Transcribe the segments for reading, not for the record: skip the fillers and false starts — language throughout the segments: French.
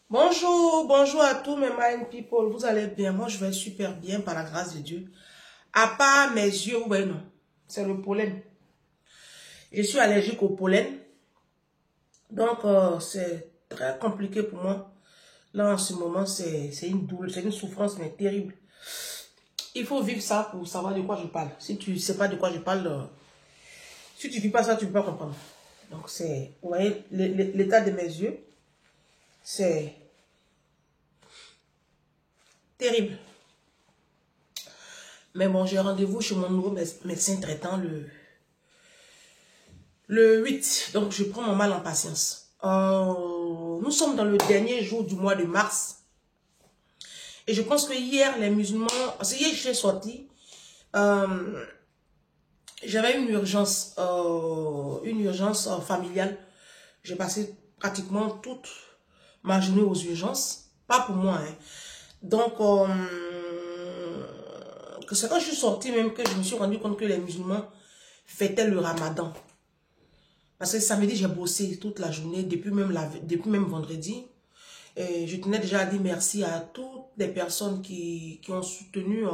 Bonjour, bonjour à tous mes mind people. Vous allez bien? Moi, je vais super bien par la grâce de Dieu. À part mes yeux, ouais, non. C'est le pollen. Je suis allergique au pollen. Donc, c'est très compliqué pour moi. Là, en ce moment, c'est une douleur, c'est une souffrance, mais terrible. Il faut vivre ça pour savoir de quoi je parle. Si tu ne sais pas de quoi je parle, si tu ne vis pas ça, tu ne peux pas comprendre. Donc, c'est, vous voyez, l'état de mes yeux, c'est terrible. Mais bon, j'ai rendez-vous chez mon nouveau médecin traitant le 8. Donc, je prends mon mal en patience. Nous sommes dans le dernier jour du mois de mars. Et je pense que hier, les musulmans... Parce que hier, je suis sortie. J'avais une urgence familiale. J'ai passé pratiquement toute ma journée aux urgences. Pas pour moi, hein. Donc, c'est quand je suis sortie même que je me suis rendu compte que les musulmans fêtaient le ramadan. Parce que samedi, j'ai bossé toute la journée, depuis même vendredi. Et je tenais déjà à dire merci à toutes les personnes qui ont soutenu,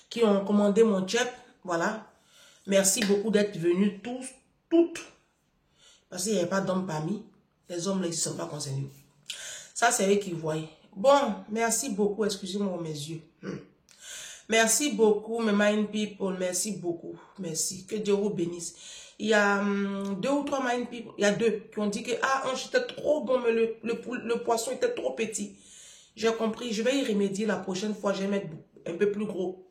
qui ont commandé mon chèque. Voilà. Merci beaucoup d'être venus tous, toutes. Parce qu'il n'y avait pas d'hommes parmi. Les hommes, là, ils ne sont pas concernés. Ça, c'est eux qui voient. Bon, merci beaucoup. Excusez-moi mes yeux. Merci beaucoup, mes mind people. Merci beaucoup. Merci. Que Dieu vous bénisse. Il y a 2 ou 3 mind people. Il y a 2 qui ont dit que c'était trop bon, mais le poisson était trop petit. J'ai compris. Je vais y remédier la prochaine fois. Je vais mettre un peu plus gros.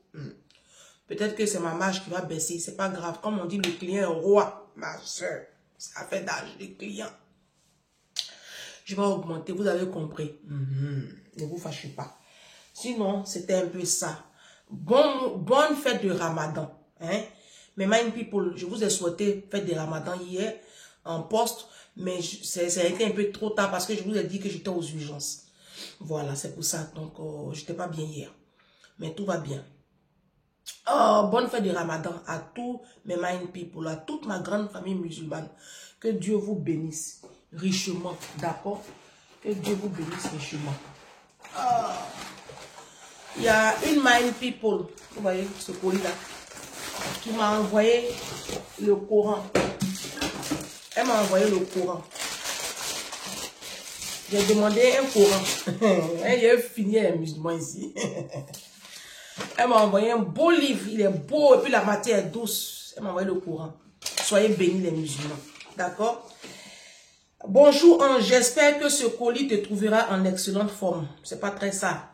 Peut-être que c'est ma marge qui va baisser. C'est pas grave. Comme on dit, le client est roi. Ma soeur. Ça fait d'âge, les clients. Je vais augmenter. Vous avez compris. Ne vous fâchez pas. Sinon, c'était un peu ça. Bonne fête de Ramadan. Hein? Mais mind people, je vous ai souhaité fête de Ramadan hier en poste, mais ça a été un peu trop tard parce que je vous ai dit que j'étais aux urgences. Voilà, c'est pour ça. Donc, je n'étais pas bien hier. Mais tout va bien. Bonne fête de Ramadan à tous mes mind people, à toute ma grande famille musulmane. Que Dieu vous bénisse richement. D'accord? Que Dieu vous bénisse richement. Il y a une mind people, vous voyez ce colis-là, qui m'a envoyé le Coran. Elle m'a envoyé le Coran. J'ai demandé un Coran. Elle a fini les musulmans ici. Elle m'a envoyé un beau livre. Il est beau et puis la matière est douce. Elle m'a envoyé le Coran. Soyez bénis les musulmans. D'accord? Bonjour Ange, j'espère que ce colis te trouvera en excellente forme. C'est pas très ça.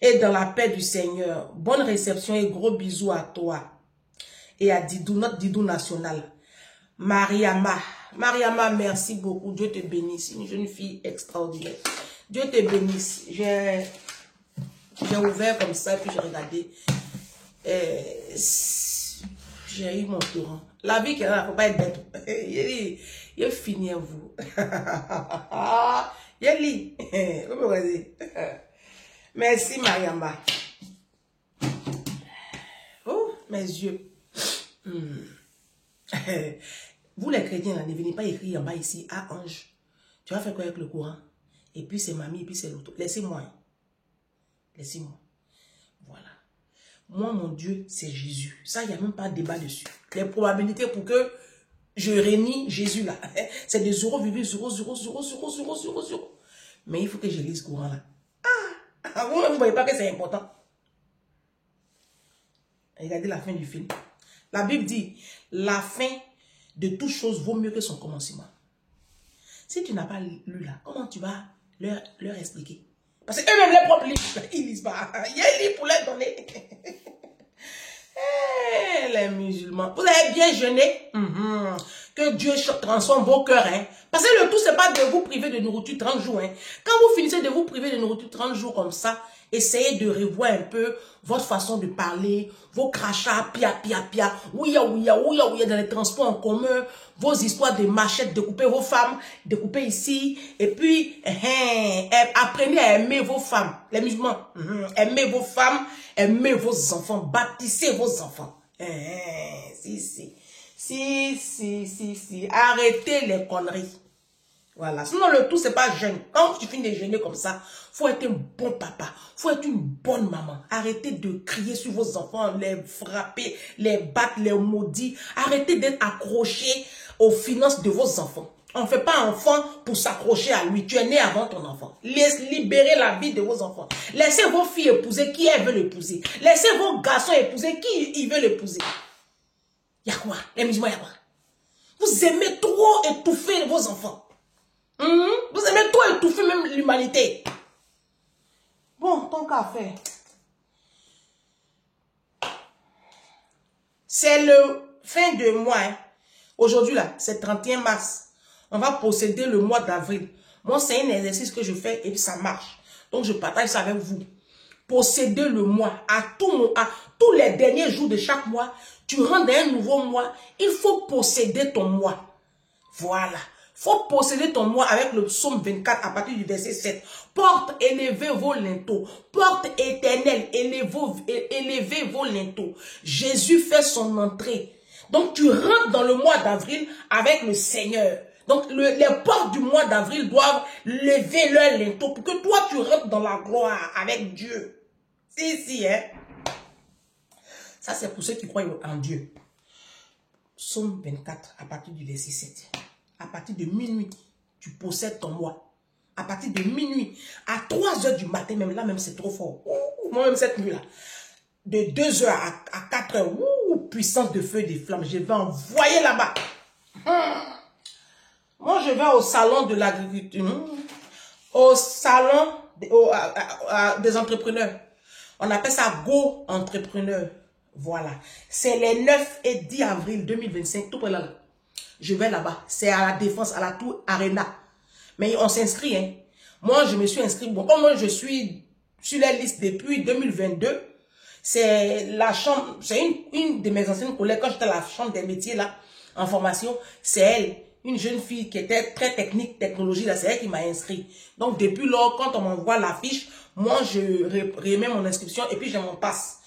Et dans la paix du Seigneur. Bonne réception et gros bisous à toi. Et à Didou, notre Didou national. Mariama. Mariama, merci beaucoup. Dieu te bénisse. Une jeune fille extraordinaire. Dieu te bénisse. J'ai ouvert comme ça et puis j'ai regardé. J'ai eu mon courant. La vie qui est là, il ne faut pas être bête. Il est fini à vous. Il est lit. Vous me regardez. Merci, Mariama. Oh, mes yeux. Vous, les chrétiens, là, ne venez pas écrire en bas ici, Ange. Tu vas faire quoi avec le courant? Et puis, c'est mamie, et puis, c'est l'autre. Laissez-moi. Laissez-moi. Voilà. Moi, mon Dieu, c'est Jésus. Ça, il n'y a même pas de débat dessus. Les probabilités pour que je réunis Jésus, là, c'est de 0,0000000. Mais il faut que je lise ce courant, là. Vous ne voyez pas que c'est important. Regardez la fin du film. La Bible dit, la fin de toute chose vaut mieux que son commencement. Si tu n'as pas lu là, comment tu vas leur expliquer? Parce que eux-mêmes, les propres livres, ils lisent pas. Il y a un livre pour les donner. Les musulmans, vous avez bien jeûné. Que Dieu transforme vos cœurs. Hein. Parce que le tout, c'est pas de vous priver de nourriture 30 jours. Hein. Quand vous finissez de vous priver de nourriture 30 jours comme ça, essayez de revoir un peu votre façon de parler, vos crachats, pia, ouya, dans les transports en commun, vos histoires de machettes, de couper vos femmes, de couper ici, et puis, apprenez à aimer vos femmes, les musulmans, aimez vos femmes, aimez vos enfants, baptisez vos enfants. Si, arrêtez les conneries. Voilà. Sinon, le tout, c'est pas jeune. Quand tu finis de jeûner comme ça, faut être un bon papa. Faut être une bonne maman. Arrêtez de crier sur vos enfants, les frapper, les battre, les maudire. Arrêtez d'être accrochés aux finances de vos enfants. On ne fait pas enfant pour s'accrocher à lui. Tu es né avant ton enfant. Libérez la vie de vos enfants. Laissez vos filles épouser qui elles veulent épouser. Laissez vos garçons épouser qui ils veulent épouser. Y'a quoi? Les musulmans, y'a quoi? Vous aimez trop étouffer vos enfants. Vous aimez trop étouffer même l'humanité. Bon, tant qu'à faire. C'est le fin de mois. Hein. Aujourd'hui, là, c'est 31 mars. On va posséder le mois d'avril. Moi, c'est un exercice que je fais et ça marche. Donc, je partage ça avec vous. Posséder le mois. À tous les derniers jours de chaque mois, tu rentres dans un nouveau mois. Il faut posséder ton mois. Voilà. Faut posséder ton mois avec le psaume 24 à partir du verset 7. Porte, élevez vos linteaux. Porte éternelle, élevez vos linteaux. Jésus fait son entrée. Donc, tu rentres dans le mois d'avril avec le Seigneur. Donc, les portes du mois d'avril doivent lever leur linteau pour que toi, tu rentres dans la gloire avec Dieu. Si, hein. Ça, c'est pour ceux qui croient en Dieu. Psaume 24 à partir du verset 7. À partir de minuit, tu possèdes ton mois. À partir de minuit, à 3 h du matin, même là, même c'est trop fort. Moi-même, cette nuit-là, de 2 h à 4 h, puissance de feu et de flammes, je vais envoyer là-bas. Moi, je vais au salon de l'agriculture, au salon des entrepreneurs. On appelle ça Go Entrepreneur. Voilà. C'est les 9 et 10 avril 2025, tout près là. Je vais là-bas. C'est à la Défense, à la Tour Arena. Mais on s'inscrit, hein. Moi, je me suis inscrit. Bon, comme moi, je suis sur la liste depuis 2022. C'est la chambre, c'est une de mes anciennes collègues, quand j'étais à la chambre des métiers, là, en formation, c'est elle, une jeune fille qui était très technique, technologie, là, c'est elle qui m'a inscrit. Donc, depuis lors, quand on m'envoie l'affiche, moi, je remets mon inscription et puis je m'en passe.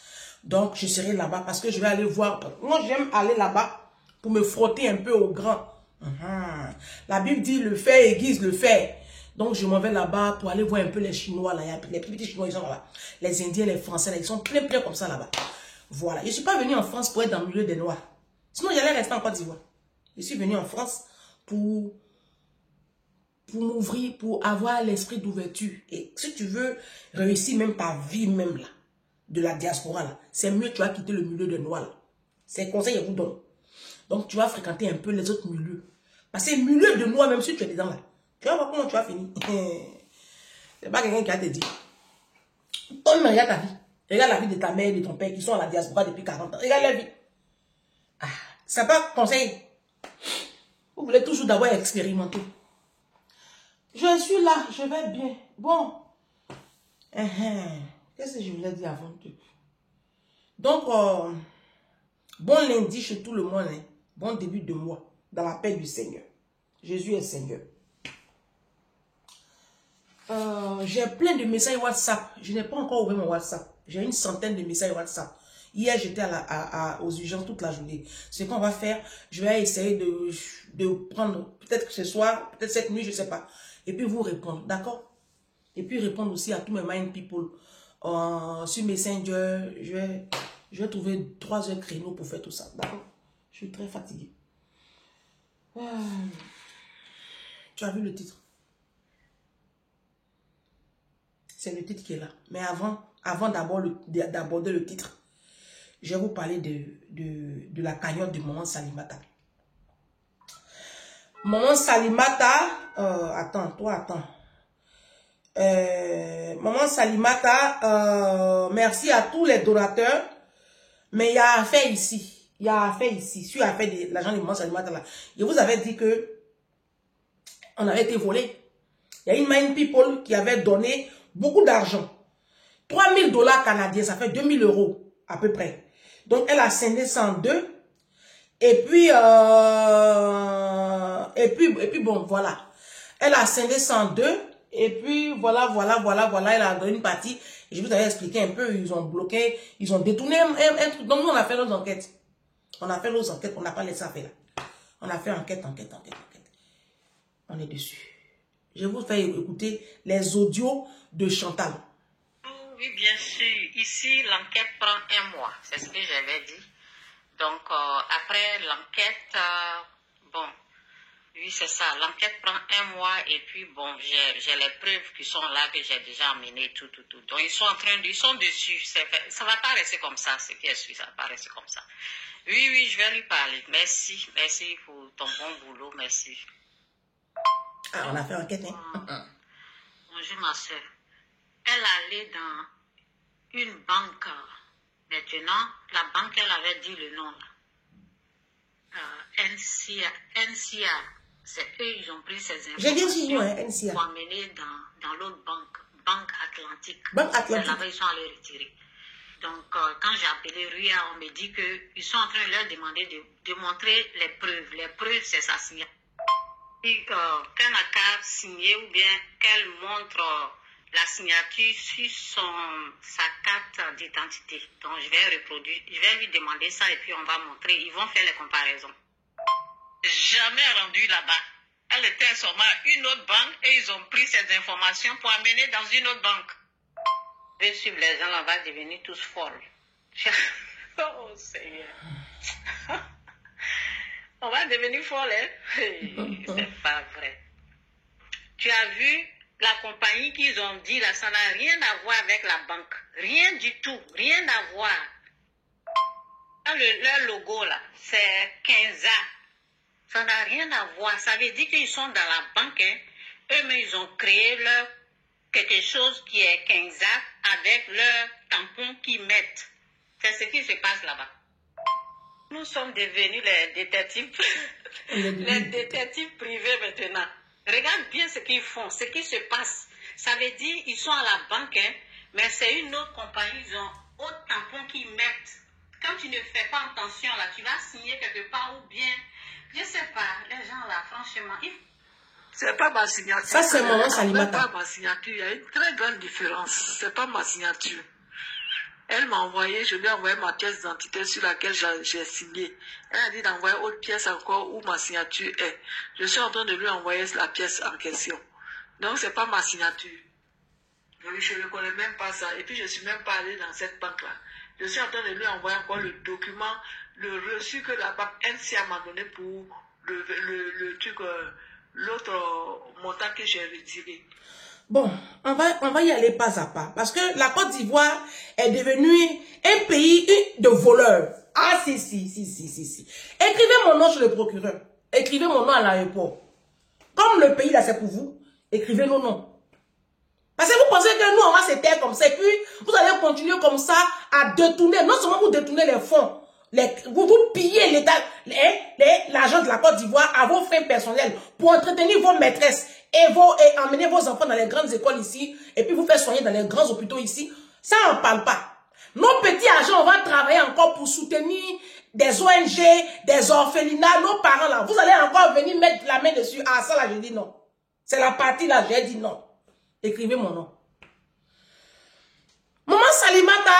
Donc, je serai là-bas parce que je vais aller voir. Moi, j'aime aller là-bas pour me frotter un peu au grand. La Bible dit le fer aiguise le fer. Donc, je m'en vais là-bas pour aller voir un peu les Chinois. Là. Les petits Chinois, ils sont là-bas. Les Indiens, les Français, là, ils sont plein comme ça là-bas. Voilà. Je ne suis pas venu en France pour être dans le milieu des Noirs. Sinon, j'allais rester en Côte d'Ivoire. Je suis venu en France pour m'ouvrir, pour avoir l'esprit d'ouverture. Et si tu veux réussir même ta vie même là, de la diaspora là, c'est mieux tu vas quitter le milieu des Noirs là. C'est un conseil que je vous donne. Donc, tu vas fréquenter un peu les autres milieux. Parce que milieu de Noirs, même si tu es dedans là, tu vas voir comment tu vas finir. C'est pas quelqu'un qui va te dire. Toi-même, regarde ta vie. Regarde la vie de ta mère et de ton père qui sont à la diaspora depuis 40 ans. Regarde leur vie. Ah, c'est pas conseil. Vous voulez toujours d'abord expérimenter. Je suis là, je vais bien. Bon. Qu'est-ce que je voulais dire avant tout? Donc, bon lundi chez tout le monde. Hein. Bon début de mois. Dans la paix du Seigneur. Jésus est Seigneur. J'ai plein de messages WhatsApp. Je n'ai pas encore ouvert mon WhatsApp. J'ai une centaine de messages WhatsApp. Hier, j'étais aux urgences toute la journée. Ce qu'on va faire, je vais essayer de prendre, peut-être ce soir, peut-être cette nuit, je ne sais pas. Et puis vous répondre, d'accord? Et puis répondre aussi à tous mes mind people. Sur Messenger, je vais trouver 3 heures créneau pour faire tout ça. D'accord? Je suis très fatiguée. Tu as vu le titre? C'est le titre qui est là. Mais avant d'aborder le titre, je vais vous parler de la cagnotte de Maman Salimata. Maman Salimata, attends. Maman Salimata, merci à tous les donateurs. Mais il y a affaire ici. Il y a affaire ici. Sur l'affaire de l'argent de Maman Salimata là. Je vous avais dit que on avait été volé. Il y a une Mind People qui avait donné beaucoup d'argent. 3 000 $ canadiens, ça fait 2 000 € à peu près. Donc, elle a scindé ça en deux. Et puis, bon, voilà. Elle a scindé ça en deux. Et puis, voilà. Elle a donné une partie. Et je vous avais expliqué un peu, ils ont bloqué, ils ont détourné un truc. Donc, nous, on a fait nos enquêtes. On a fait nos enquêtes, on n'a pas laissé ça faire là. On a fait enquête. On est dessus. Je vais vous faire écouter les audios de Chantal. Oui, bien sûr. Ici, l'enquête prend 1 mois. C'est ce que j'avais dit. Donc, après l'enquête, bon, oui, c'est ça. L'enquête prend 1 mois et puis, bon, j'ai les preuves qui sont là, que j'ai déjà amenées, tout. Donc, ils sont dessus. Ça va pas rester comme ça, ce qui est sûr, ça va pas rester comme ça. Oui, je vais lui parler. Merci pour ton bon boulot, merci. Ah, on a fait enquête, hein? Bonjour, ma soeur. Elle allait dans une banque. Maintenant, la banque, elle avait dit le nom, là. NCA. C'est eux, ils ont pris ces informations NCA. pour amener dans l'autre banque, Banque Atlantique. Banque Atlantique. Là-bas, ils sont allés retirer. Donc, quand j'ai appelé RUA, on me dit qu'ils sont en train de leur demander de montrer les preuves. Les preuves, c'est sa signature. Qu'elle n'a qu'à signer ou bien qu'elle montre la signature sur sa carte d'identité. Donc, je vais lui demander ça et puis on va montrer. Ils vont faire les comparaisons. Jamais rendu là-bas. Elle était sûrement à une autre banque et ils ont pris ces informations pour amener dans une autre banque. Je vais suivre les gens, on va devenir tous folles. Oh Seigneur. On va devenir folle, hein? C'est pas vrai. Tu as vu la compagnie qu'ils ont dit là, ça n'a rien à voir avec la banque. Rien du tout, rien à voir. Leur logo là, c'est Kenza. Ça n'a rien à voir. Ça veut dire qu'ils sont dans la banque, hein. Eux-mêmes, ils ont créé quelque chose qui est Kenza avec leur tampon qu'ils mettent. C'est ce qui se passe là-bas. Nous sommes devenus les détectives privés maintenant. Regarde bien ce qu'ils font, ce qui se passe. Ça veut dire qu'ils sont à la banque, hein, mais c'est une autre compagnie, ils ont autre tampon qu'ils mettent. Quand tu ne fais pas attention, là, tu vas signer quelque part ou bien, je ne sais pas, les gens là, franchement, c'est pas ma signature. Ça, c'est mon nom, Salimata. C'est pas ma signature, il y a une très grande différence. C'est pas ma signature. Elle m'a envoyé, je lui ai envoyé ma pièce d'identité sur laquelle j'ai signé. Elle a dit d'envoyer autre pièce encore où ma signature est. Je suis en train de lui envoyer la pièce en question. Donc, c'est pas ma signature. Je ne connais même pas ça. Et puis, je ne suis même pas allée dans cette banque-là. Je suis en train de lui envoyer encore le document, le reçu que la banque NCA m'a donné pour le truc, l'autre montant que j'ai retiré. Bon, on va y aller pas à pas. Parce que la Côte d'Ivoire est devenue un pays de voleurs. Ah, si. Écrivez mon nom chez le procureur. Écrivez mon nom à l'aéroport. Comme le pays là, c'est pour vous, écrivez nos noms. Parce que vous pensez que nous, on va se taire comme ça. Et puis, vous allez continuer comme ça à détourner. Non seulement vous détournez les fonds. Vous pillez l'État, l'argent de la Côte d'Ivoire à vos fins personnelles pour entretenir vos maîtresses et emmener vos enfants dans les grandes écoles ici et puis vous faire soigner dans les grands hôpitaux ici. Ça, on ne parle pas. Nos petits agents, on va travailler encore pour soutenir des ONG, des orphelinats, nos parents là. Vous allez encore venir mettre la main dessus. Ah, ça là, je dis non. C'est la partie là, j'ai dit non. Écrivez mon nom. Maman Salimata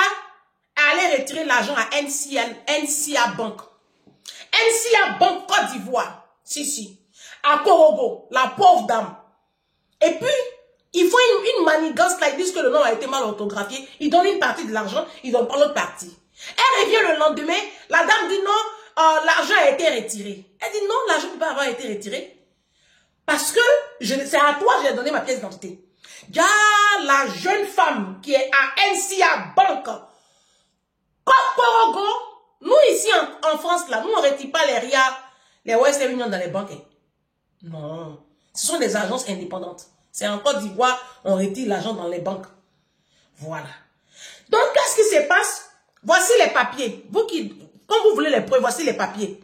allait retirer l'argent à NCA Bank. NCA Bank Côte d'Ivoire. Si. À Korogo, la pauvre dame. Et puis, ils font une manigance là, ils disent que le nom a été mal orthographié. Ils donnent une partie de l'argent, ils donnent pas l'autre partie. Elle revient le lendemain, la dame dit non, l'argent a été retiré. Elle dit non, l'argent ne peut pas avoir été retiré. Parce que c'est à toi que j'ai donné ma pièce d'identité. Il y a la jeune femme qui est à NCA Bank. Korogo, nous ici en France, là, nous on ne retire pas les RIA, les Western Union dans les banques. Non, ce sont des agences indépendantes. C'est en Côte d'Ivoire, on retire l'argent dans les banques. Voilà. Donc, qu'est-ce qui se passe? Voici les papiers. Quand vous voulez les preuves, voici les papiers.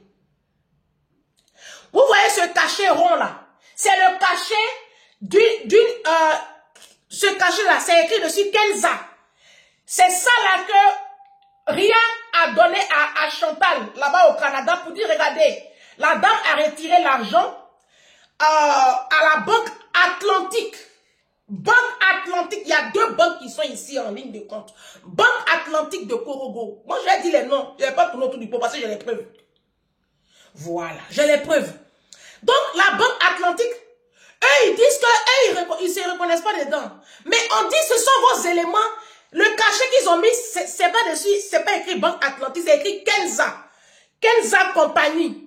Vous voyez ce cachet rond là? C'est le cachet ce cachet là, c'est écrit dessus Kenza. C'est ça là que Ria a donné à Chantal, là-bas au Canada, pour dire, regardez, la dame a retiré l'argent à la Banque Atlantique. Banque Atlantique, il y a 2 banques qui sont ici en ligne de compte. Banque Atlantique de Korogo. Moi, je vais dire les noms. Je ne vais pas tourner autour du pot parce que j'ai les preuves. Voilà, j'ai les preuves. Donc, la Banque Atlantique, Eux, ils disent que ils ne se reconnaissent pas dedans. Mais on dit ce sont vos éléments. Le cachet qu'ils ont mis, c'est pas dessus, c'est pas écrit Banque Atlantique, c'est écrit Kenza. Kenza Compagnie.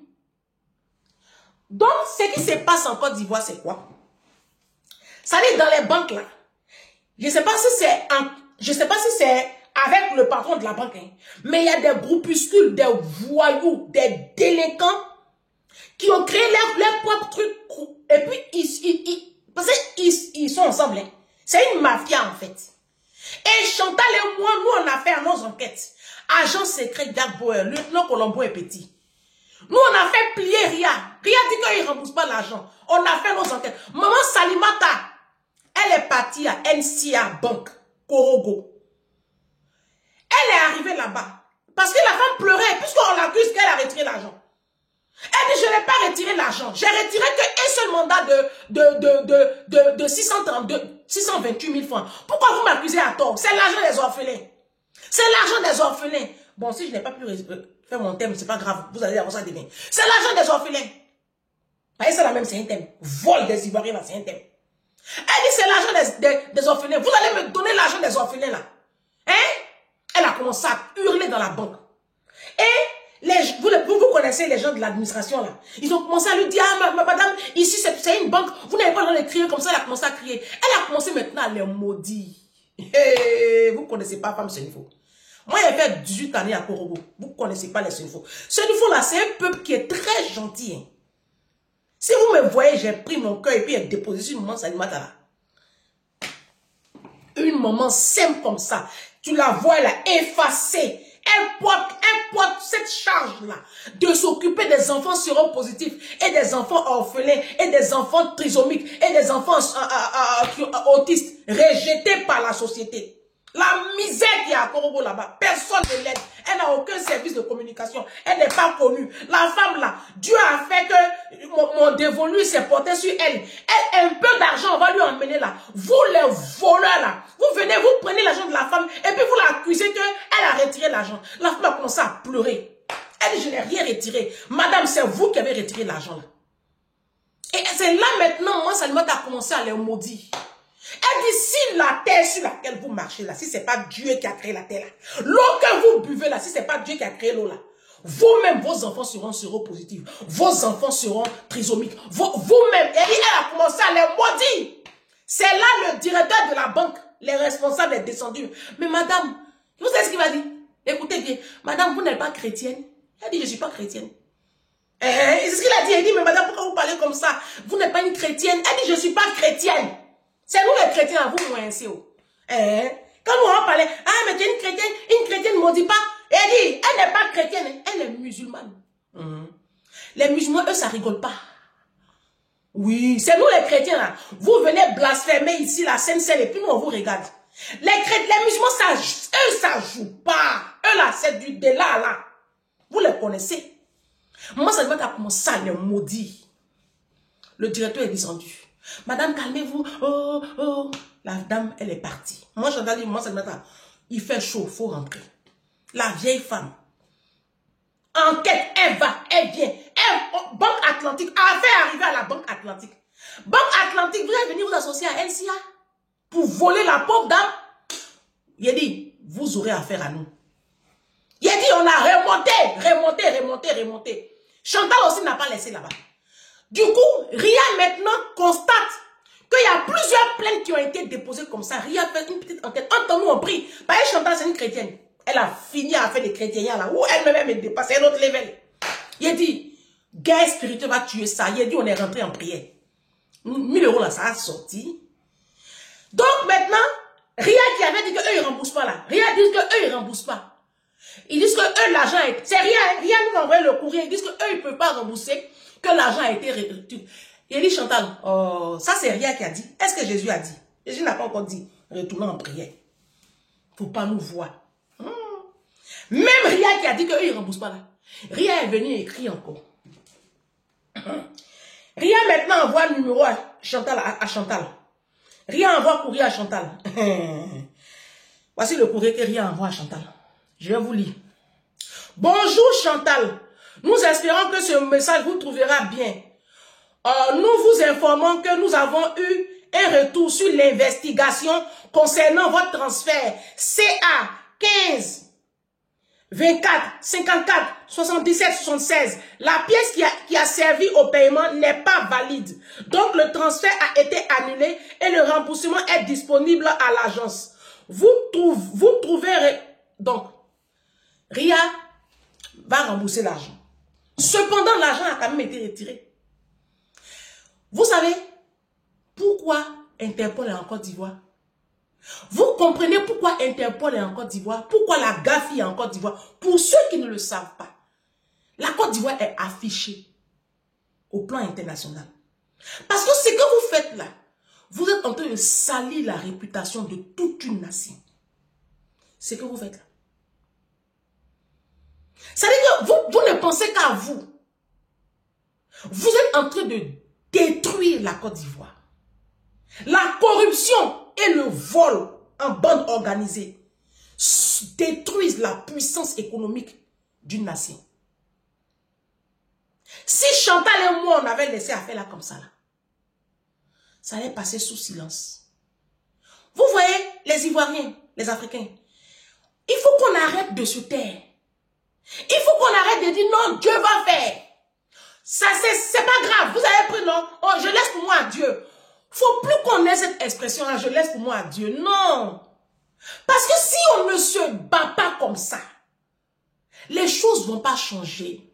Donc, ce qui se passe en Côte d'Ivoire, c'est quoi? Ça dit dans les banques là. Je sais pas si c'est avec le patron de la banque, hein, mais il y a des groupuscules, des voyous, des délinquants qui ont créé leur propre truc. Et puis, ils sont ensemble. Hein. C'est une mafia en fait. Et Chantal et moi, nous, on a fait nos enquêtes. Agent secret Jack Bauer, lieutenant Colombo et Petit. Nous, on a fait plier Ria. Ria dit qu'il ne rembourse pas l'argent. On a fait nos enquêtes. Maman Salimata, elle est partie à NCA Bank, Korogo. Elle est arrivée là-bas. Parce que la femme pleurait, puisqu'on l'accuse qu'elle a retiré l'argent. Elle dit, je n'ai pas retiré l'argent. J'ai retiré qu'un seul mandat de 628 000 francs. Pourquoi vous m'accusez à tort? C'est l'argent des orphelins. C'est l'argent des orphelins. Bon, si je n'ai pas pu faire mon thème, c'est pas grave. Vous allez avoir ça demain. C'est l'argent des orphelins. C'est la même, c'est un thème. Vol des Ivoiriens, là, c'est un thème. Elle dit, c'est l'argent des orphelins. Vous allez me donner l'argent des orphelins, là. Hein? Elle a commencé à hurler dans la banque. Et vous connaissez les gens de l'administration, là. Ils ont commencé à lui dire, ah, madame, ici, c'est une banque. Vous n'avez pas le droit de crier comme ça. Elle a commencé à crier. Elle a commencé maintenant à les maudire. Vous ne connaissez pas Femme Senifo. Moi, j'ai fait 18 années à Korogo. Vous ne connaissez pas les Senifo. Senifo, là, c'est un peuple qui est très gentil. Hein. Si vous me voyez, j'ai pris mon cœur et puis j'ai déposé sur une maman Salimata, là. Une maman simple comme ça. Tu la vois, elle a effacé. Elle porte cette charge-là de s'occuper des enfants séropositifs et des enfants orphelins et des enfants trisomiques et des enfants autistes rejetés par la société. La misère qu'il y a à Korogo là-bas, personne ne l'aide. Elle n'a aucun service de communication. Elle n'est pas connue. La femme là, Dieu a fait que mon dévolu s'est porté sur elle. Elle, un peu d'argent, on va lui emmener là. Vous les voleurs là, vous venez, vous prenez l'argent de la femme et puis vous l'accusez qu'elle a retiré l'argent. La femme a commencé à pleurer. Elle dit, je n'ai rien retiré. Madame, c'est vous qui avez retiré l'argent là. Et c'est là maintenant, moi, Salimata a commencé à les maudire. Elle dit, si la terre sur laquelle vous marchez là, si ce n'est pas Dieu qui a créé la terre là, l'eau que vous buvez là, si ce n'est pas Dieu qui a créé l'eau là, vous-même, vos enfants seront séropositifs, vos enfants seront trisomiques, vous-même, elle a commencé à les maudire. C'est là le directeur de la banque, les responsables est descendu. Mais madame, vous savez ce qu'il va dire? Écoutez bien, madame, vous n'êtes pas chrétienne. Elle dit, je ne suis pas chrétienne. C'est ce qu'il a dit. Elle dit, mais madame, pourquoi vous parlez comme ça? Vous n'êtes pas une chrétienne. Elle dit, je ne suis pas chrétienne. C'est nous les chrétiens, vous, moins ainsi. Quand nous on parlait, ah, mais tu es une chrétienne ne maudit pas. Elle dit, elle n'est pas chrétienne, elle est musulmane. Les musulmans, eux, ça rigole pas. Oui, c'est nous les chrétiens, là. Vous venez blasphémer ici la Sainte-Seine et puis nous, on vous regarde. Les musulmans, eux, ça joue pas. Eux, là, c'est du délat, là. Vous les connaissez. Moi, ça doit commencer à les maudire. Le directeur est descendu. Madame, calmez-vous. Oh. La dame, elle est partie. Moi, j'entends dire, moi, ça me dit, il fait chaud, il faut rentrer. La vieille femme. Enquête, elle va, elle vient. Banque Atlantique, a fait arriver à la Banque Atlantique. Banque Atlantique, vous allez venir vous associer à NCA pour voler la pauvre dame. Il a dit, vous aurez affaire à nous. Il a dit, on a remonté. Chantal aussi n'a pas laissé là-bas. Du coup, Ria maintenant constate qu'il y a plusieurs plaintes qui ont été déposées comme ça. Ria fait une petite enquête. Entre nous, on prie. Par exemple, Chantal, c'est une chrétienne. Elle a fini à faire des chrétiens là, où elle-même est dépassée à un autre level. Il a dit, guerre spirituelle va tuer ça. Il a dit, on est rentré en prière. 1000 € là, ça a sorti. Donc maintenant, Ria qui avait dit qu'eux, ils ne remboursent pas là. Ria dit qu'eux, ils ne remboursent pas. Ils disent que eux, l'argent est... C'est Ria nous envoie le courrier. Ils disent qu'eux, ils ne peuvent pas rembourser, que l'argent a été réduit. Il dit, Chantal, oh, ça c'est Ria qui a dit. Est-ce que Jésus a dit? Jésus n'a pas encore dit, retournons en prière. Il ne faut pas nous voir. Même Ria qui a dit qu'eux, ils ne remboursent pas là. Ria est venu écrire encore. Ria maintenant envoie le numéro à Chantal. Ria envoie courrier à Chantal. Voici le courrier que Ria envoie à Chantal. Je vais vous lire. Bonjour Chantal. Nous espérons que ce message vous trouvera bien. nous vous informons que nous avons eu un retour sur l'investigation concernant votre transfert CA 15 24 54 77 76. La pièce qui a servi au paiement n'est pas valide. Donc le transfert a été annulé et le remboursement est disponible à l'agence. Vous trouverez donc RIA va rembourser l'argent. Cependant, l'argent a quand même été retiré. Vous savez pourquoi Interpol est en Côte d'Ivoire? Vous comprenez pourquoi Interpol est en Côte d'Ivoire? Pourquoi la GAFI est en Côte d'Ivoire? Pour ceux qui ne le savent pas, la Côte d'Ivoire est affichée au plan international. Parce que ce que vous faites là, vous êtes en train de salir la réputation de toute une nation. C'est ce que vous faites là. Ça veut dire que vous ne pensez qu'à vous. Vous êtes en train de détruire la Côte d'Ivoire. La corruption et le vol en bande organisée détruisent la puissance économique d'une nation. Si Chantal et moi, on avait laissé affaire là comme ça, là, ça allait passer sous silence. Vous voyez, les Ivoiriens, les Africains, il faut qu'on arrête de se taire. Il faut qu'on arrête de dire non, Dieu va faire. Ça, c'est pas grave. Vous avez pris non, oh, je laisse pour moi à Dieu. Faut plus qu'on ait cette expression-là, je laisse pour moi à Dieu. Non. Parce que si on ne se bat pas comme ça, les choses vont pas changer.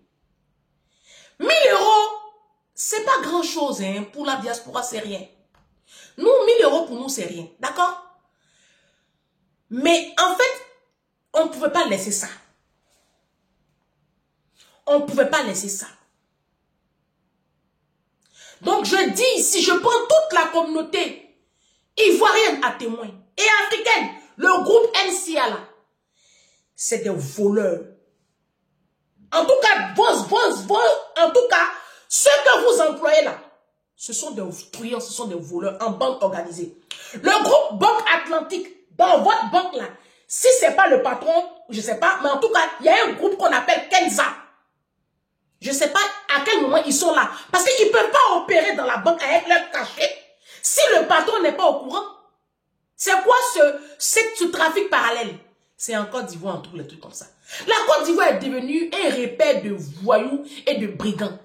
1 000 €, c'est pas grand chose, hein. Pour la diaspora, c'est rien. Nous, 1 000 € pour nous, c'est rien. D'accord? Mais en fait, on ne pouvait pas laisser ça. On ne pouvait pas laisser ça. Donc je dis, si je prends toute la communauté ivoirienne à témoin et africaine, le groupe NCA là, c'est des voleurs. En tout cas, en tout cas, ceux que vous employez là, ce sont des truands, ce sont des voleurs en banque organisée. Le groupe Banque Atlantique, dans votre banque là, si c'est pas le patron, je sais pas, mais en tout cas, il y a un groupe qu'on appelle Kenza. Je ne sais pas à quel moment ils sont là. Parce qu'ils ne peuvent pas opérer dans la banque avec leur cachet. Si le patron n'est pas au courant, c'est quoi ce trafic parallèle? C'est en Côte d'Ivoire, on trouve les trucs comme ça. La Côte d'Ivoire est devenue un repère de voyous et de brigands.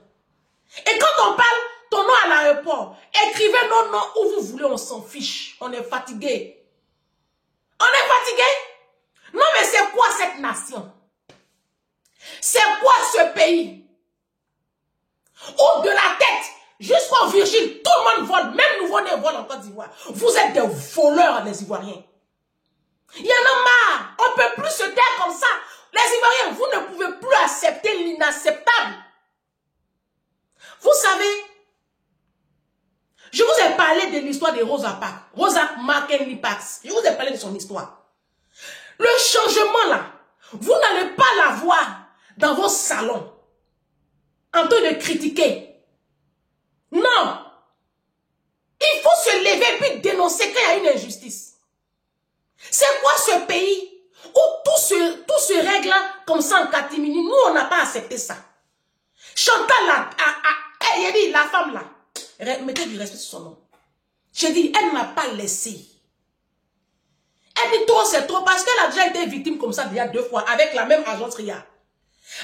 Et quand on parle ton nom à l'aéroport, écrivez nos noms où vous voulez, on s'en fiche. On est fatigué. On est fatigué? Non, mais c'est quoi cette nation? C'est quoi ce pays? Où de la tête jusqu'au Virgile, tout le monde vole, même nouveau-né vole en Côte d'Ivoire. Vous êtes des voleurs, les Ivoiriens. Il y en a marre. On ne peut plus se taire comme ça. Les Ivoiriens, vous ne pouvez plus accepter l'inacceptable. Vous savez, je vous ai parlé de l'histoire de Rosa Parks. Rosa Parks. Je vous ai parlé de son histoire. Le changement là, vous n'allez pas la voir dans vos salons en train de critiquer. Non. Il faut se lever et puis dénoncer qu'il y a une injustice. C'est quoi ce pays où tout se règle comme ça en catimini? Nous, on n'a pas accepté ça. Chantal, elle a dit, la femme là, mettez du respect sur son nom. J'ai dit, elle ne m'a pas laissé. Elle dit, toi, c'est trop, parce qu'elle a déjà été victime comme ça il y a 2 fois avec la même agence RIA.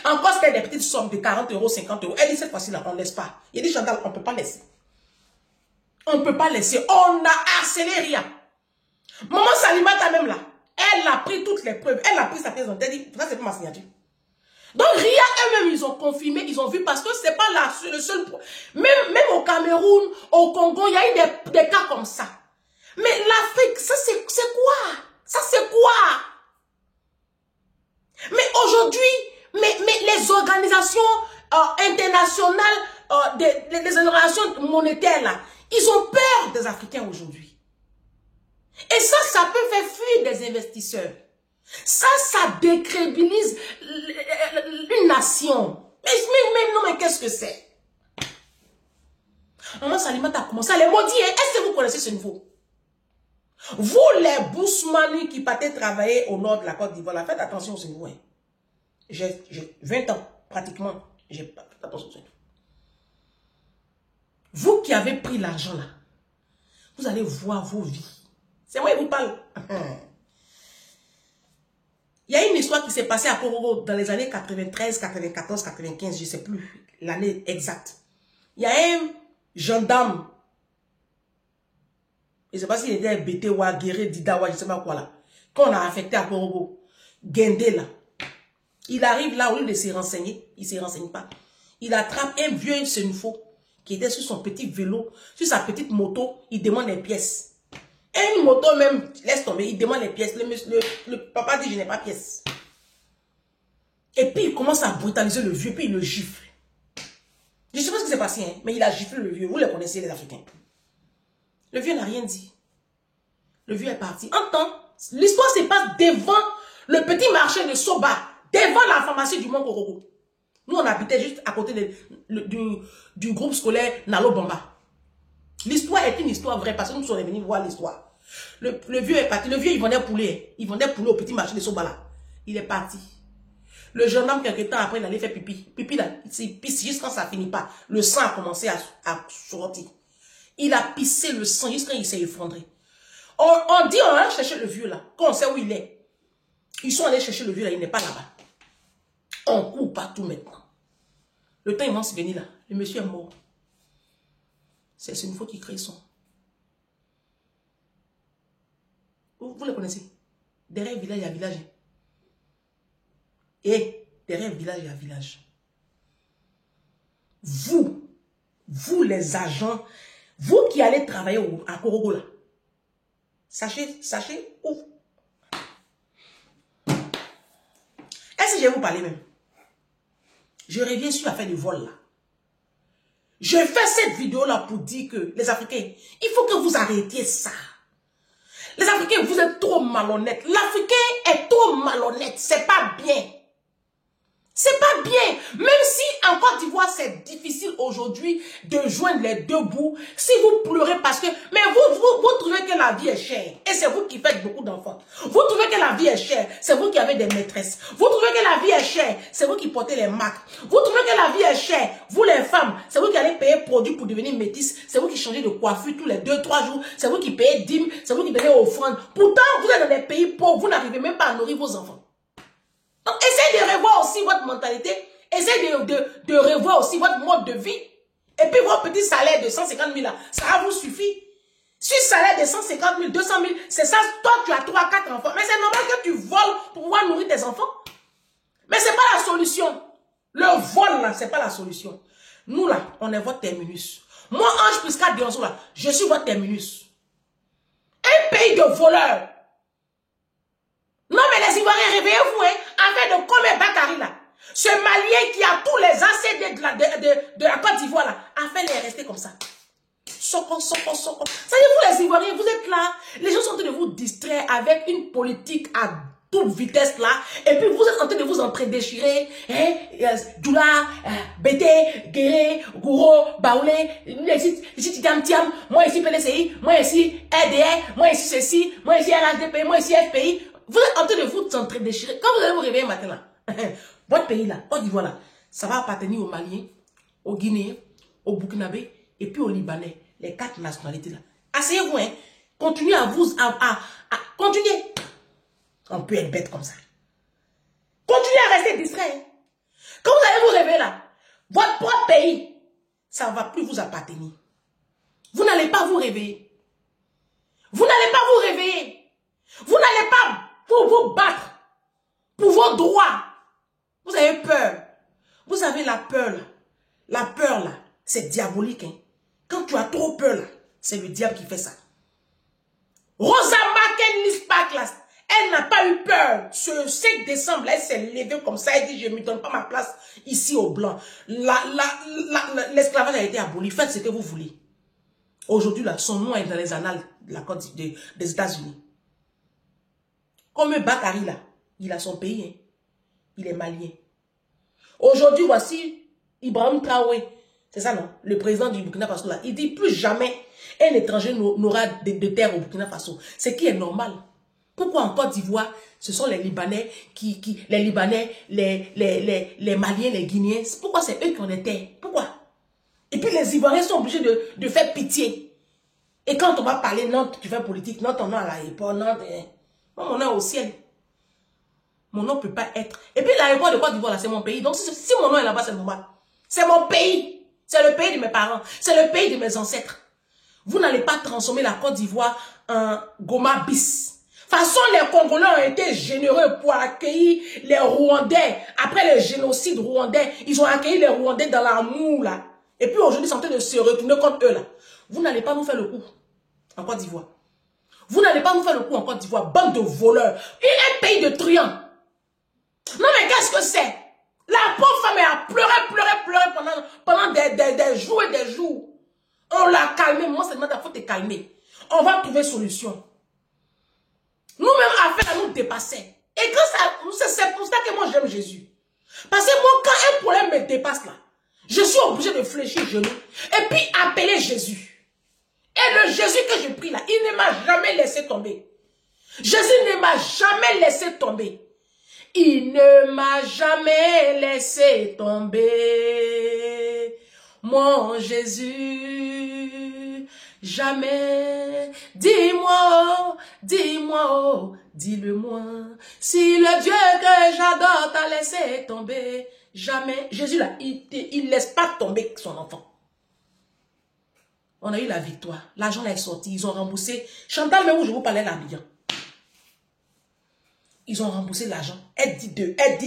Encore, c'était des petites sommes de 40 €, 50 €. Elle dit, cette fois-ci, là, on ne laisse pas. Il dit, Chantal, on ne peut pas laisser. On ne peut pas laisser. On a harcelé RIA. Maman Salimata, même là, elle a pris toutes les preuves. Elle a pris sa pièce d'identité. Elle dit, ça, c'est pas ma signature. Donc, RIA, eux-mêmes, ils ont confirmé, ils ont vu, parce que c'est pas là, le seul point. Même au Cameroun, au Congo, il y a eu des cas comme ça. Mais l'Afrique, ça, c'est quoi? Ça, c'est quoi? Mais aujourd'hui, mais les organisations internationales, les organisations monétaires, là, ils ont peur des Africains aujourd'hui. Et ça peut faire fuir des investisseurs. Ça décrédibilise une nation. Mais non, mais qu'est-ce que c'est? Maman Salimata a commencé à les maudire. Est-ce que vous connaissez ce niveau? Vous, les Bousmani qui partaient travailler au nord de la Côte d'Ivoire, faites attention au niveau. J'ai 20 ans, pratiquement. J'ai pas fait attention au niveau. Vous qui avez pris l'argent là, vous allez voir vos vies. C'est moi qui vous parle. Il y a une histoire qui s'est passée à Korogo dans les années 93, 94, 95, je ne sais plus l'année exacte. Il y a un gendarme, je ne sais pas s'il était BT ou Guéré, Dida ou je ne sais pas quoi là, qu'on a affecté à Korogo, Gendé là. Il arrive là, au lieu de se renseigner, il ne se renseigne pas. Il attrape un vieux Senufo qui était sur son petit vélo, sur sa petite moto, il demande les pièces. Une moto même, laisse tomber, il demande les pièces. Le papa dit, je n'ai pas pièces. Et puis il commence à brutaliser le vieux, puis il le gifle. Je ne sais pas ce qui s'est passé, hein, mais il a giflé le vieux. Vous les connaissez, les Africains. Le vieux n'a rien dit. Le vieux est parti. En temps, l'histoire se passe devant le petit marché de Soba, devant la pharmacie du Mont Korogo. Nous, on habitait juste à côté du groupe scolaire Nalo Bamba. L'histoire est une histoire vraie parce que nous sommes venus voir l'histoire. Le vieux est parti. Le vieux, il vendait poulet. Il vendait poulet au petit marché de Sobala. Il est parti. Le jeune homme, quelques temps après, il allait faire pipi. Pipi, là, il pisse juste quand ça finit pas. Le sang a commencé à sortir. Il a pissé le sang jusqu'à il s'est effondré. On dit, on va chercher le vieux là. Quand on sait où il est. Ils sont allés chercher le vieux là, il n'est pas là-bas. On court partout maintenant. Le temps, ils vont se venir là. Le monsieur est mort. C'est une faute qui crée son. Vous le connaissez. Derrière village, il y a village. Et derrière village, il y a village. Vous les agents, vous qui allez travailler à Korogo là, sachez où. Est-ce que je vais vous parler même? Je reviens sur l'affaire du vol là. Je fais cette vidéo là pour dire que les Africains, il faut que vous arrêtiez ça. Les Africains, vous êtes trop malhonnêtes. L'Africain est trop malhonnête. C'est pas bien. C'est pas bien. Même si en Côte d'Ivoire, c'est difficile aujourd'hui de joindre les deux bouts. Si vous pleurez parce que... Mais vous trouvez que la vie est chère. Et c'est vous qui faites beaucoup d'enfants. Vous trouvez que la vie est chère. C'est vous qui avez des maîtresses. Vous trouvez que la vie est chère. C'est vous qui portez les marques. Vous trouvez que la vie est chère. Vous les femmes, c'est vous qui allez payer produits pour devenir métis. C'est vous qui changez de coiffure tous les 2-3 jours. C'est vous qui payez dîmes. C'est vous qui payez offrandes. Pourtant, vous êtes dans des pays pauvres. Vous n'arrivez même pas à nourrir vos enfants. Donc, essayez de revoir aussi votre mentalité. Essayez de revoir aussi votre mode de vie. Et puis, votre petit salaire de 150 000 là, ça va vous suffire. Si le salaire de 150 000, 200 000, c'est ça, toi, tu as 3-4 enfants. Mais c'est normal que tu voles pour pouvoir nourrir tes enfants. Mais ce n'est pas la solution. Le vol, là, ce n'est pas la solution. Nous, là, on est votre terminus. Moi, Ange Prisca Dionzo, là, je suis votre terminus. Un pays de voleurs. Non, mais les Ivoiriens, réveillez-vous, hein, afin de combien Bakary là. Ce Malien qui a tous les ancêtres de la Côte d'Ivoire là, afin de rester comme ça. Soko. Ça y est, vous les Ivoiriens, vous êtes là. Les gens sont en train de vous distraire avec une politique à toute vitesse là. Et puis vous êtes en train de vous déchirer. Hein, Djoula, Bété, Guéré, Gouro, Baoulé, ici Tiam, moi ici PDCI, moi ici RDR, moi ici ceci, moi ici RHDP, moi ici FPI. Vous êtes en train de vous déchirer. Quand vous allez vous réveiller matin là, votre pays là, Côte d'Ivoire là, ça va appartenir aux Maliens, aux Guinéens, aux Burkinabés et puis aux Libanais. Les 4 nationalités là. Asseyez-vous, hein. Continuez à vous... continuez. On peut être bête comme ça. Continuez à rester distrait. Hein. Quand vous allez vous réveiller là, votre propre pays, ça ne va plus vous appartenir. Vous n'allez pas vous réveiller. Vous n'allez pas vous réveiller. Vous n'allez pas pour vous battre pour vos droits. Vous avez peur. Vous avez la peur là. La peur là, c'est diabolique. Hein. Quand tu as trop peur là, c'est le diable qui fait ça. Rosa Macken là, elle n'a pas eu peur. Ce 5 décembre, là, elle s'est levée comme ça. Elle dit, je ne me donne pas ma place ici au blanc. L'esclavage a été aboli. Faites ce que vous voulez. Aujourd'hui, là, son nom est dans les annales de la Côte des États-Unis. Comme Bakary, là, il a son pays. Hein. Il est malien. Aujourd'hui, voici Ibrahim Traoré. C'est ça, non? Le président du Burkina Faso, là. Il dit plus jamais un étranger n'aura de terre au Burkina Faso. Ce qui est normal. Pourquoi en Côte d'Ivoire, ce sont les Libanais, les Libanais, les Maliens, les Guinéens. Pourquoi c'est eux qui ont des terres? Pourquoi? Et puis les Ivoiriens sont obligés de faire pitié. Et quand on va parler, non, tu fais politique, non, ton nom à l'aéroport, non, mon nom est au ciel. Mon nom ne peut pas être. Et puis l'aéroport de Côte d'Ivoire, là, c'est mon pays. Donc si mon nom est là-bas, c'est normal. C'est mon pays. C'est le pays de mes parents. C'est le pays de mes ancêtres. Vous n'allez pas transformer la Côte d'Ivoire en Goma bis. De toute façon, les Congolais ont été généreux pour accueillir les Rwandais. Après le génocide rwandais, ils ont accueilli les Rwandais dans l'amour, là. Et puis aujourd'hui, ils sont en train de se retourner contre eux, là. Vous n'allez pas nous faire le coup en Côte d'Ivoire. Vous n'allez pas nous faire le coup en Côte d'Ivoire, bande de voleurs. Il est un pays de truands. Non, mais qu'est-ce que c'est? La pauvre femme a pleuré pendant des jours et des jours. On l'a calmé. Moi, c'est il faut te calmer. On va trouver solution. Nous-mêmes, affaire à nous dépasser. Et quand ça, c'est pour ça que moi, j'aime Jésus. Parce que moi, quand un problème me dépasse là, je suis obligé de fléchir genou. Et puis, appeler Jésus. Et le Jésus que je prie là, il ne m'a jamais laissé tomber. Jésus ne m'a jamais laissé tomber. Il ne m'a jamais laissé tomber, mon Jésus, jamais. Dis-moi, dis-moi, dis-le-moi, si le Dieu que j'adore t'a laissé tomber, jamais. Jésus là, il laisse pas tomber son enfant. On a eu la victoire, l'argent est sorti, ils ont remboursé. Chantal, mais où je vous parlais l'Abidjan. Ils ont remboursé l'argent. Elle dit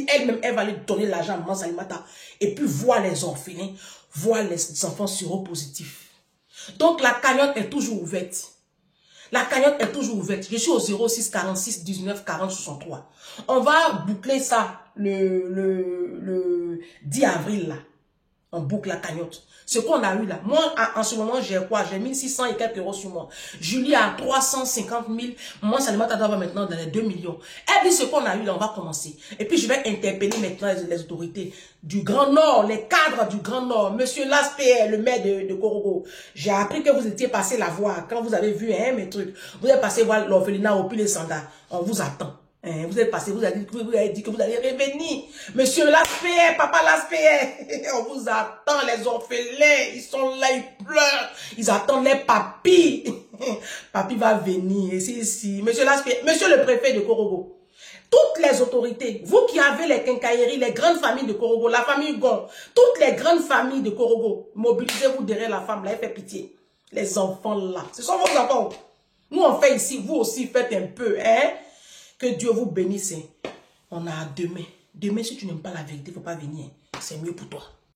elle-même, elle va lui donner l'argent à Maman Salimata. Et puis voir les orphelins, voir les enfants séropositifs. Donc la cagnotte est toujours ouverte. La cagnotte est toujours ouverte. Je suis au 06 46 19 40 63. On va boucler ça le 10 avril là. On boucle la cagnotte. Ce qu'on a eu là. Moi, en ce moment, j'ai quoi? J'ai 1600 et quelques euros sur moi. Julie a 350 000. Moi, Salimata va maintenant dans les 2 millions. Elle dit ce qu'on a eu là, on va commencer. Et puis, je vais interpeller maintenant les autorités du Grand Nord, les cadres du Grand Nord. Monsieur Laspé, le maire de Korogo. J'ai appris que vous étiez passé la voir. Quand vous avez vu mes trucs, vous êtes passé voir l'orphelinat au Pile Sanda. On vous attend. Vous êtes passé, vous avez dit que vous allez revenir. Monsieur Laspé, papa Laspé, on vous attend, les orphelins, ils sont là, ils pleurent. Ils attendent les papis. Papi va venir, ici. Monsieur Laspé, monsieur le préfet de Korogo, toutes les autorités, vous qui avez les quincailleries, les grandes familles de Korogo, la famille Gon, toutes les grandes familles de Korogo, mobilisez-vous derrière la femme là, elle fait pitié. Les enfants là, ce sont vos enfants. Nous on fait ici, vous aussi faites un peu, hein. Que Dieu vous bénisse. On a demain. Demain, si tu n'aimes pas la vérité, il ne faut pas venir. C'est mieux pour toi.